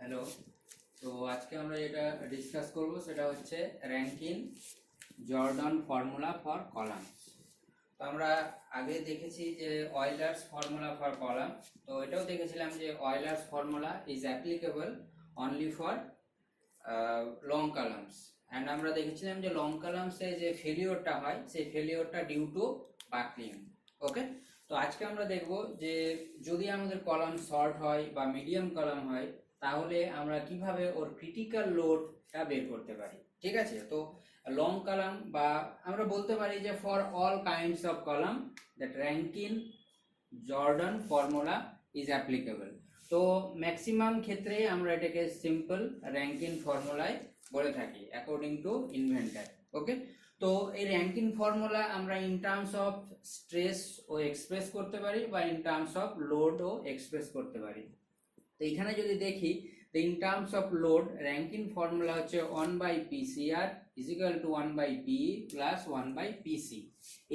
Hello. তো আজকে আমরা যেটা ডিসকাস করব সেটা হচ্ছে Rankine Jordan formula for column. তো আমরা আগে দেখেছি যে অয়েলার্স ফর্মুলা ফর কলাম, তো এটাও দেখেছিলাম যে Euler's formula is applicable only for long columns. And আমরা দেখেছিলাম যে লং কলামসে যে ফেলিওরটা হয় সেই ফেলিওরটা ডিউ টু বাকলিং। ওকে, তো আজকে আমরা দেখব যে যদি আমাদের কলাম শর্ট হয় বা মিডিয়াম কলাম হয় তাহলে আমরা কিভাবে ওর ক্রিটিক্যাল লোডটা বের করতে পারি। ঠিক আছে, তো লং কলাম বা আমরা বলতে পারি যে for all kinds of column that Rankine Jordan formula is applicable. তো ম্যাক্সিমাম ক্ষেত্রে আমরা এটাকে সিম্পল র্যাঙ্কিন ফর্মুলায় বলে থাকি অ্যাকর্ডিং টু ইনভেন্টর। ওকে, তো এই র্যাঙ্কিন ফর্মুলা আমরা ইন টার্মস অফ স্ট্রেস ও এক্সপ্রেস করতে পারি বা ইন টার্মস অফ লোড ও এক্সপ্রেস করতে পারি। তো এখানে যদি দেখি তো in terms of load Rankine formula হচ্ছে 1/PCR is equal two 1/PE plus 1/PC।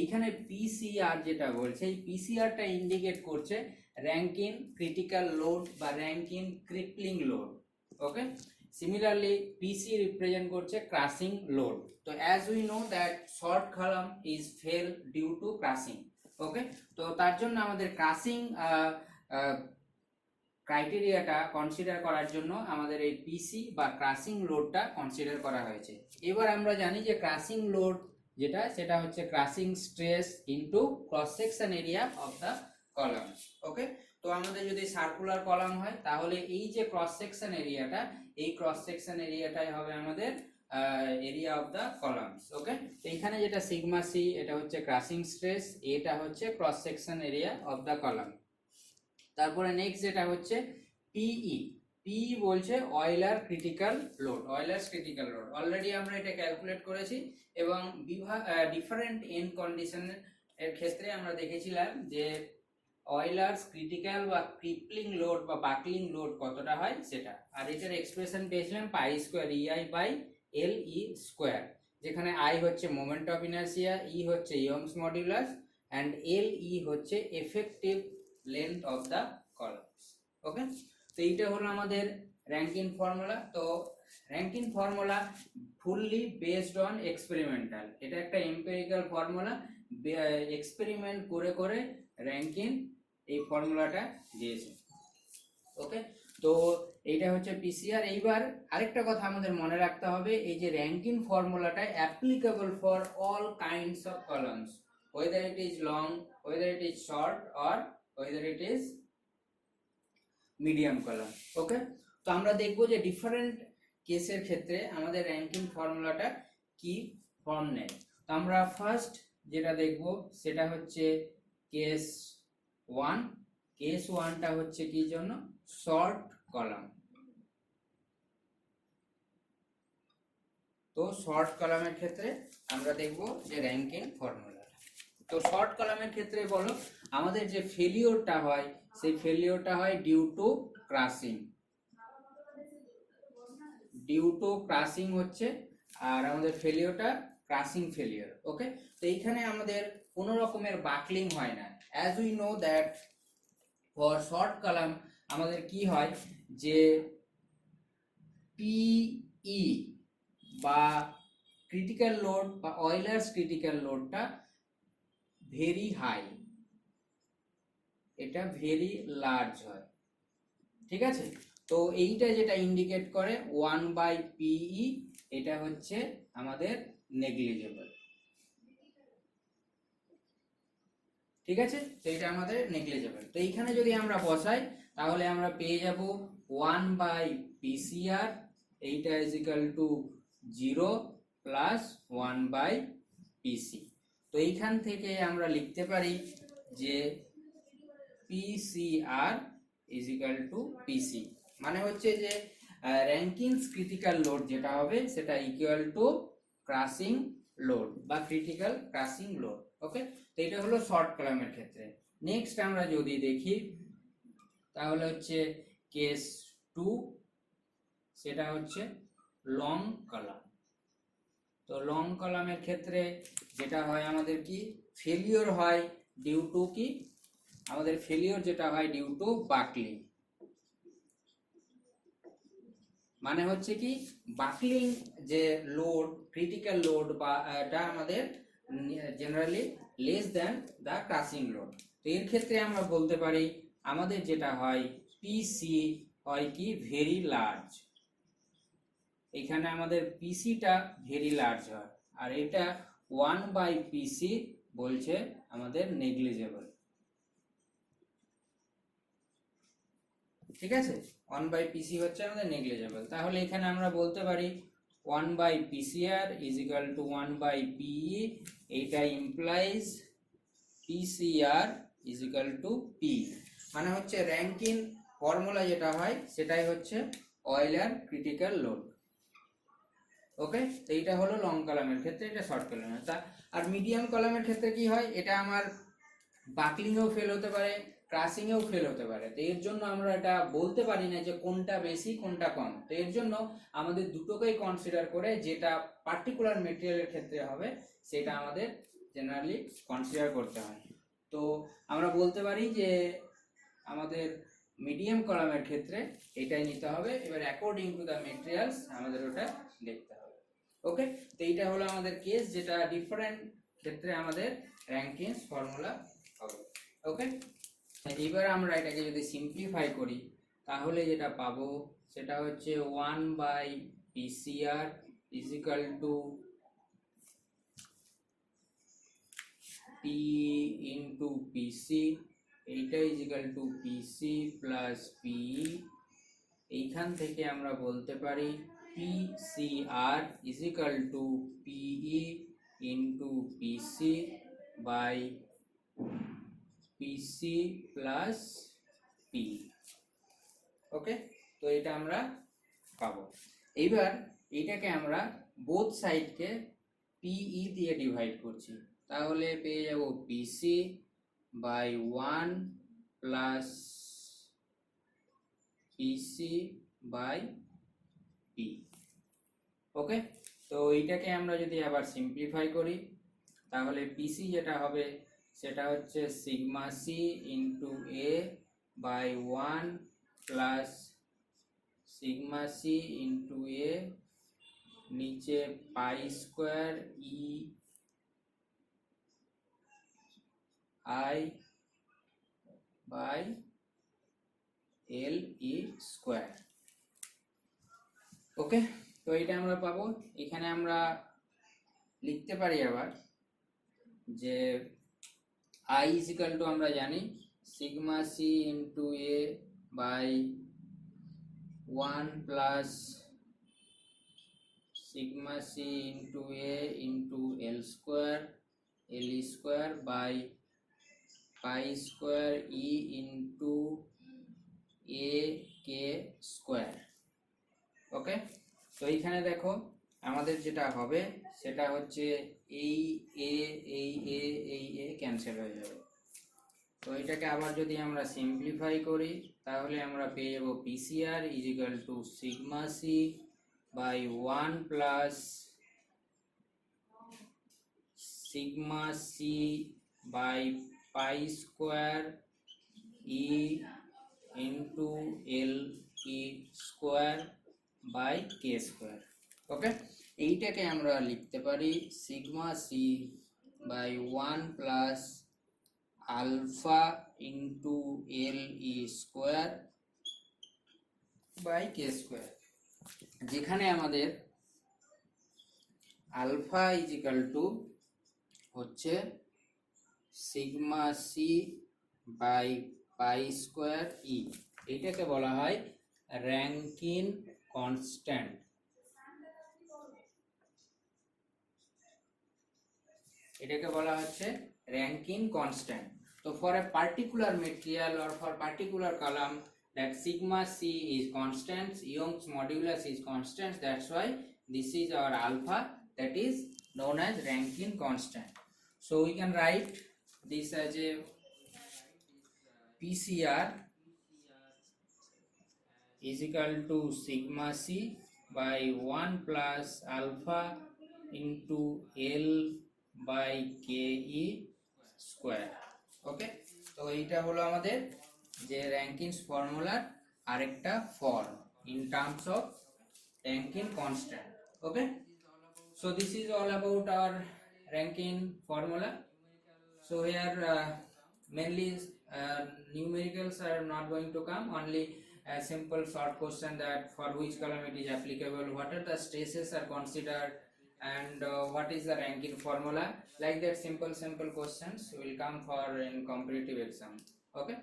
এইখানে PCR যেটা বলছে এই PCRটা ইন্ডিকেট করছে র্যাঙ্কিন ক্রিটিক্যাল লোড বা Rankine crippling load. Okay, similarly PC represent করছে ক্রাসিং লোড। তো as we know that short column is fail due to crushing. Okay, তো তার জন্য আমাদের ক্রাসিং ক্রাইটেরিয়াটা কনসিডার করার জন্য আমাদের এই পিসি বা ক্রাসিং লোডটা কনসিডার করা হয়েছে। এবার আমরা জানি যে ক্রাসিং লোড যেটা সেটা হচ্ছে crushing stress into cross section area of the column. Okay, তো আমাদের যদি সার্কুলার কলাম হয় তাহলে এই যে ক্রস সেকশন এরিয়াটা, এই ক্রস সেকশন এরিয়াটাই হবে আমাদের area of the columns. Okay, তো এখানে যেটা সিগমা সি এটা হচ্ছে ক্রাসিং স্ট্রেস, এটা হচ্ছে cross section area of the column. তারপরে নেক্সট যেটা হচ্ছে পিই। পিই বলছে Euler critical load, Euler's critical load. Already আমরা এটা ক্যালকুলেট করেছি এবং ডিফারেন্ট এন্ড কন্ডিশন এর ক্ষেত্রে আমরা দেখেছিলাম যে অয়েলার্স ক্রিটিক্যাল বা ক্রিপলিং লোড বা বাকলিং লোড কতটা হয় সেটা। আর এটার এক্সপ্রেশন পেয়েছিলাম pi squared E I by L E squared, যেখানে আই হচ্ছে মোমেন্ট অফ ইনার্সিয়া, ই হচ্ছে Young's modulus and L E হচ্ছে effective length of the columns. Okay, তো এইটা হলো আমাদের র্যাঙ্কিন ফর্মুলা। তো Rankine formula fully based on experimental, এটা একটা এম্পিরিক্যাল ফর্মুলা, এক্সপেরিমেন্ট করে করে র্যাঙ্কিন এই ফর্মুলাটা দিয়েছে। ওকে, তো এইটা হচ্ছে পিসিআর। এইবার আরেকটা কথা আমাদের মনে রাখতে হবে, এই যে র্যাঙ্কিন ফর্মুলাটা applicable for all kinds of columns, whether it is long, whether it is short or whether it is medium column. ওকে, তো আমরা দেখব যে ডিফারেন্ট কেসের ক্ষেত্রে আমাদের র্যাঙ্কিং ফর্মুলাটা কি ফর্ম নেয়। তো আমরা ফার্স্ট যেটা দেখব সেটা হচ্ছে কেস 1। কেস 1টা হচ্ছে কি জন্য? Short column. তো শর্ট কলামের ক্ষেত্রে আমরা দেখব যে র্যাঙ্কিং ফর্মুলা। তো শর্ট কলামের ক্ষেত্রে বলো আমাদের যে ফেলিওরটা হয় সেই ফেলিওরটা হয় ডিউ টু ক্রাসিং। ডিউ টু ক্রাসিং হচ্ছে আর আমাদের ফেলিওরটা ক্রাসিং ফেলিওর। ওকে, তো এইখানে আমাদের কোনো রকমের বাকলিং হয় না। As we know that for short column আমাদের কি হয় যে পিই বা ক্রিটিক্যাল লোড বা অয়েলার্স ক্রিটিক্যাল লোডটা ভেরি হাই, এটা ভেরি লার্জ হয়। ঠিক আছে, তো এইটা যেটা ইন্ডিকেট করে 1/PE, এটা হচ্ছে আমাদের নেগলিজেবল। ঠিক আছে, তো এটা আমাদের নেগলিজেবল। তো এইখানে যদি আমরা বসাই তাহলে আমরা পেয়ে যাব 1/PCR, এইটা is equal two 0 plus 1/PC। তো এইখান থেকে আমরা লিখতে পারি যে PCR is equal to PC, মানে হচ্ছে যে র্যাঙ্কিনস ক্রিটিক্যাল লোড যেটা হবে সেটা ইকুয়াল টু ক্রাসিং লোড বা ক্রিটিক্যাল ক্রাসিং লোড। ওকে, তো এটা হলো শর্ট কলামের ক্ষেত্রে। নেক্সট আমরা যদি দেখি তাহলে হচ্ছে কেস 2, সেটা হচ্ছে লং কলাম। তো লং কলামের ক্ষেত্রে যেটা হয় আমাদের কি ফেলিওর হয় ডিউ টু কি, আমাদের ফেলিওর যেটা হয় ডিউ টু বাকলিং। মানে হচ্ছে কি বাকলিং যে লোড, ক্রিটিক্যাল লোড বা এটা আমাদের generally less than the crushing load. তো এর ক্ষেত্রে আমরা বলতে পারি আমাদের যেটা হয় পিসি হয় কি ভেরি লার্জ, এখানে আমাদের পিসিটা ভেরি লার্জ হয়, আর এটা 1/PC বলছে আমাদের নেগলিজেবল। ঠিক আছে, 1/PC হচ্ছে আমাদের নেগলিজেবল। তাহলে এখানে আমরা বলতে পারি 1/PCR is equal two 1/PE, এইটা implies PCR is equal to P। মানে হচ্ছে র্যাঙ্কিন ফর্মুলা যেটা হয় সেটাই হচ্ছে অয়েলার ক্রিটিক্যাল লোড। ওকে, তো এইটা হলো লং কলামের ক্ষেত্রে, এটা শর্ট কলামের। তা আর মিডিয়াম কলামের ক্ষেত্রে কি হয়, এটা আমার বাকলিংয়েও ফেল হতে পারে, ক্রাসিংয়েও ফেল হতে পারে। তো এর জন্য আমরা এটা বলতে পারি না যে কোনটা বেশি কোনটা কম। তো এর জন্য আমাদের দুটোকেই কনসিডার করে যেটা পার্টিকুলার মেটেরিয়ালের ক্ষেত্রে হবে সেটা আমাদের জেনারেলি কনসিডার করতে হয়। তো আমরা বলতে পারি যে আমাদের মিডিয়াম কলামের ক্ষেত্রে এটাই নিতে হবে। এবার অ্যাকর্ডিং টু দ্য মেটেরিয়ালস আমাদের ওটা দেখতে হবে। ওকে, তো এইটা হলো আমাদের কেস, যেটা ডিফারেন্ট ক্ষেত্রে আমাদের র্যাঙ্কিংস ফর্মুলা হবে। ওকে, এবার আমরা এটাকে যদি সিম্পলিফাই করি তাহলে যেটা পাবো সেটা হচ্ছে 1/PCR is equal to P into PC, এইটা is equal to PC plus PE। এইখান থেকে আমরা বলতে পারি PCR is equal to PE into PC by PC plus P। Okay, তো এটা আমরা পাবো। এইবার এইটাকে আমরা বোথ সাইডকে PE দিয়ে ডিভাইড করছি, তাহলে পেয়ে যাব PC by 1 plus PC by P। Okay, তো এইটাকে আমরা যদি আবার সিম্পলিফাই করি তাহলে PC যেটা হবে সেটা হচ্ছে sigma C into A by 1 plus sigma C into A, নিচে pi squared E I by L E squared. Okay, তো এটা আমরা পাবো। এখানে আমরা লিখতে পারি আবার যে আই ইজ ইকুয়াল টু আমরা জানি sigma C into A by 1 plus sigma C into A into L squared by pi squared E into A K squared. Okay, তো এইখানে দেখো আমাদের যেটা হবে সেটা হচ্ছে এই এ ক্যান্সেল হয়ে যাবে। তো এটাকে আবার যদি আমরা সিম্পলিফাই করি তাহলে আমরা পেয়ে যাব PCR is equal to sigma C by 1 plus sigma C by pi squared E into L E squared by K squared. Okay, এইটাকে আমরা লিখতে পারি sigma C by 1 plus alpha into L E squared by K squared, যেখানে আমাদের alpha is equal to হচ্ছে sigma C by pi squared E. এইটাকে বলা হয় র্যাঙ্কিন কনস্ট্যান্ট। এটাকে বলা হচ্ছে র্যাঙ্কিন কনস্ট্যান্ট। তো for a particular material or for particular column that sigma c is constant, Young's modulus is constant, that's why this is our alpha, that is known as Rankine constant. So we can write this as a PCR is equal to sigma c by 1 plus alpha into L by ke square. ওকে, তো এইটা হলো আমাদের যে rankings ফর্মুলার আরেকটা form in terms of Rankine constant. Okay, so this is all about our Rankine formula. So here mainly numericals are not going to come, only a simple short question that for which column it is applicable, what are the stresses are considered, and what is the Rankine formula. Like that simple questions will come for in competitive exam. Okay.